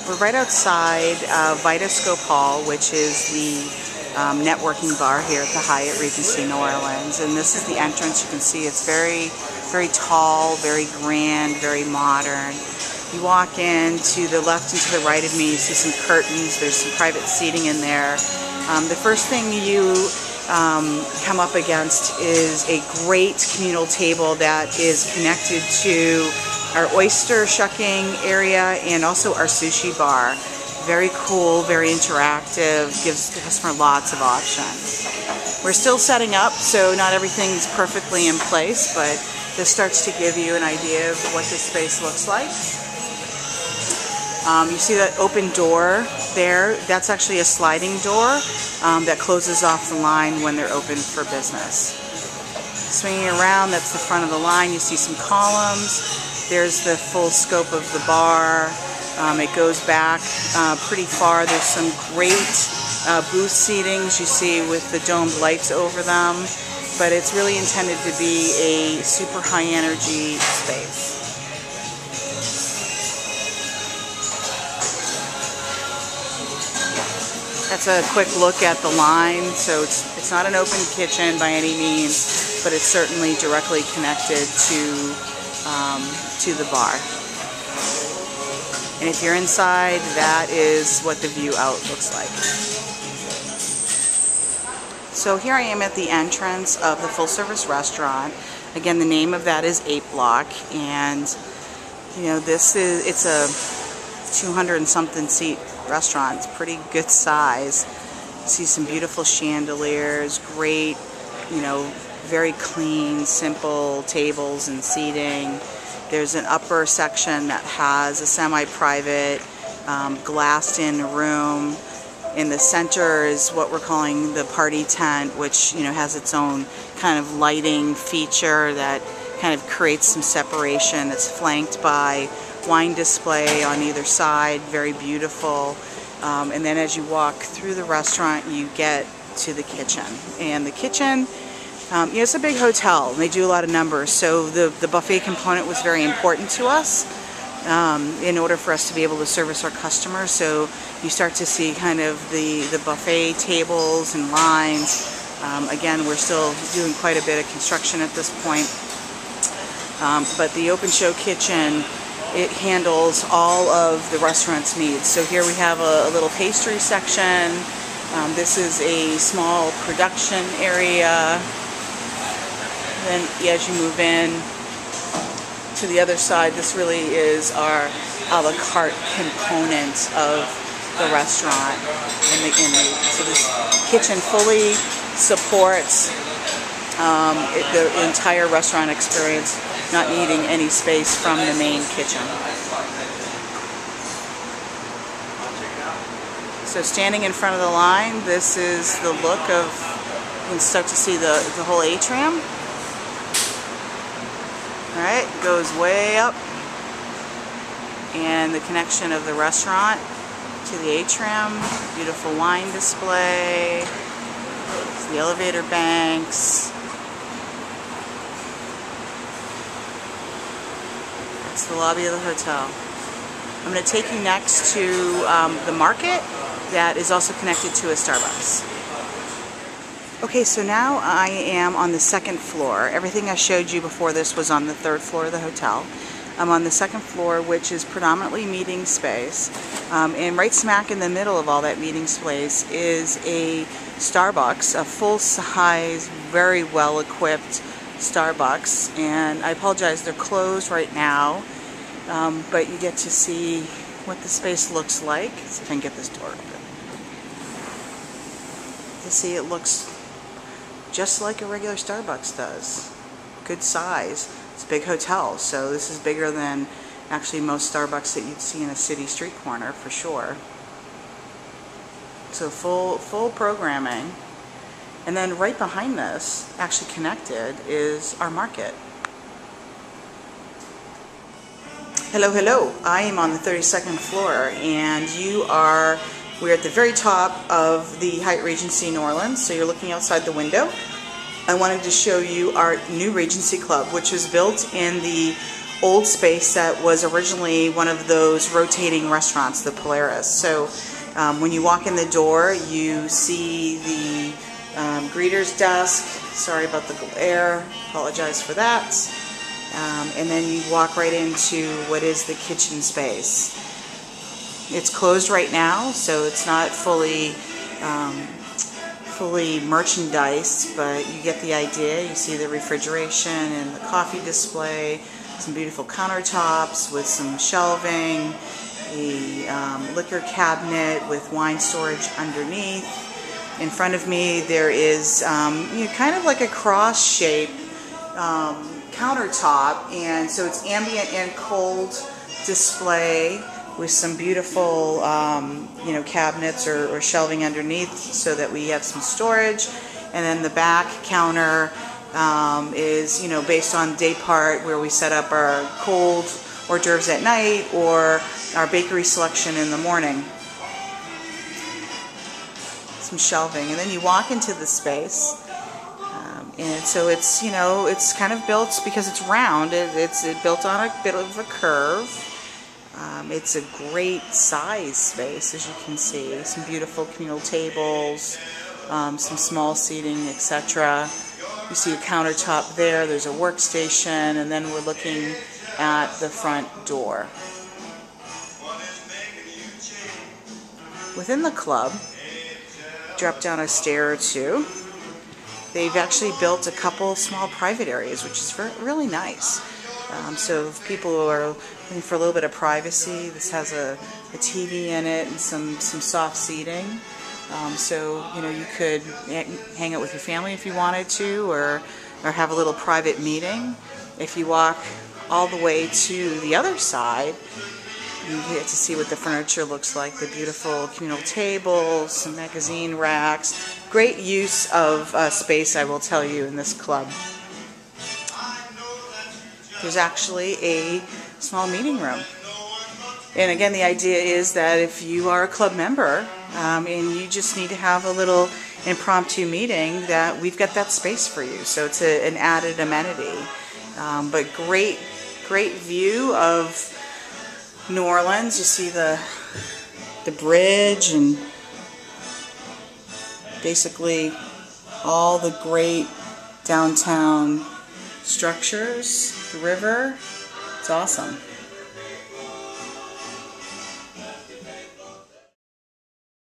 We're right outside Vitascope Hall, which is the networking bar here at the Hyatt Regency New Orleans. And this is the entrance. You can see it's very, very tall, very grand, very modern. You walk in to the left and to the right of me, you see some curtains. There's some private seating in there. The first thing you come up against is a great communal table that is connected to our oyster shucking area and also our sushi bar. Very cool, very interactive, gives the customer lots of options. We're still setting up, so not everything's perfectly in place, but this starts to give you an idea of what this space looks like. You see that open door there? That's actually a sliding door that closes off the line when they're open for business. Swinging around, that's the front of the line. You see some columns. There's the full scope of the bar. It goes back pretty far. There's some great booth seatings you see with the domed lights over them, but it's really intended to be a super high energy space. That's a quick look at the line. So it's not an open kitchen by any means, but it's certainly directly connected to the bar. And if you're inside, that is what the view out looks like. So here I am at the entrance of the full-service restaurant. Again, the name of that is 8 Block, and you know, it's a 200 and something seat restaurant. It's pretty good size. You see some beautiful chandeliers, great, you know, very clean, simple tables and seating. There's an upper section that has a semi-private glassed-in room. In the center is what we're calling the party tent, which, you know, has its own kind of lighting feature that kind of creates some separation. It's flanked by wine display on either side, very beautiful. And then as you walk through the restaurant, you get to the kitchen. And the kitchen, you know, it's a big hotel. They do a lot of numbers, so the buffet component was very important to us in order for us to be able to service our customers. So you start to see kind of the buffet tables and lines. Again, we're still doing quite a bit of construction at this point. But the open show kitchen, it handles all of the restaurant's needs. So here we have a little pastry section. This is a small production area. Then as you move in to the other side, this really is our a la carte component of the restaurant. So this kitchen fully supports the entire restaurant experience, not needing any space from the main kitchen. So standing in front of the line, this is the look of, you can start to see the whole atrium. Alright, goes way up, and the connection of the restaurant to the atrium, beautiful wine display, the elevator banks. That's the lobby of the hotel. I'm going to take you next to the market that is also connected to a Starbucks. Okay, so now I am on the second floor. Everything I showed you before this was on the third floor of the hotel. I'm on the second floor, which is predominantly meeting space. And right smack in the middle of all that meeting space is a Starbucks, a full-size, very well-equipped Starbucks. And I apologize, they're closed right now, but you get to see what the space looks like. Let's see if I can get this door open. You see, it looks just like a regular Starbucks does. Good size. It's a big hotel, so this is bigger than actually most Starbucks that you'd see in a city street corner for sure. So full programming. And then right behind this, actually connected, is our market. Hello, hello. I am on the 32nd floor, and we're at the very top of the Hyatt Regency New Orleans, so you're looking outside the window. I wanted to show you our new Regency Club, which was built in the old space that was originally one of those rotating restaurants, the Polaris. So when you walk in the door, you see the greeter's desk. Sorry about the glare, apologize for that. And then you walk right into what is the kitchen space. It's closed right now, so it's not fully merchandised, but you get the idea. You see the refrigeration and the coffee display, some beautiful countertops with some shelving, a liquor cabinet with wine storage underneath. In front of me there is kind of like a cross-shaped countertop, and so it's ambient and cold display with some beautiful cabinets or shelving underneath so that we have some storage. And then the back counter is based on day part, where we set up our cold hors d'oeuvres at night or our bakery selection in the morning. Some shelving, and then you walk into the space, and so it's it's kind of built because it's round. It's built on a bit of a curve. It's a great size space, as you can see. Some beautiful communal tables, some small seating, etc. You see a countertop there. There's a workstation, and then we're looking at the front door. Within the club, drop down a stair or two. They've actually built a couple small private areas, which is really nice. So if people who are looking for a little bit of privacy, this has a TV in it and some soft seating. So you could hang out with your family if you wanted to, or have a little private meeting. If you walk all the way to the other side, you get to see what the furniture looks like. The beautiful communal tables, some magazine racks. Great use of space, I will tell you, in this club. There's actually a small meeting room. And again, the idea is that if you are a club member and you just need to have a little impromptu meeting, that we've got that space for you. So it's an added amenity. But great view of New Orleans. You see the bridge and basically all the great downtown structures, the river. It's awesome.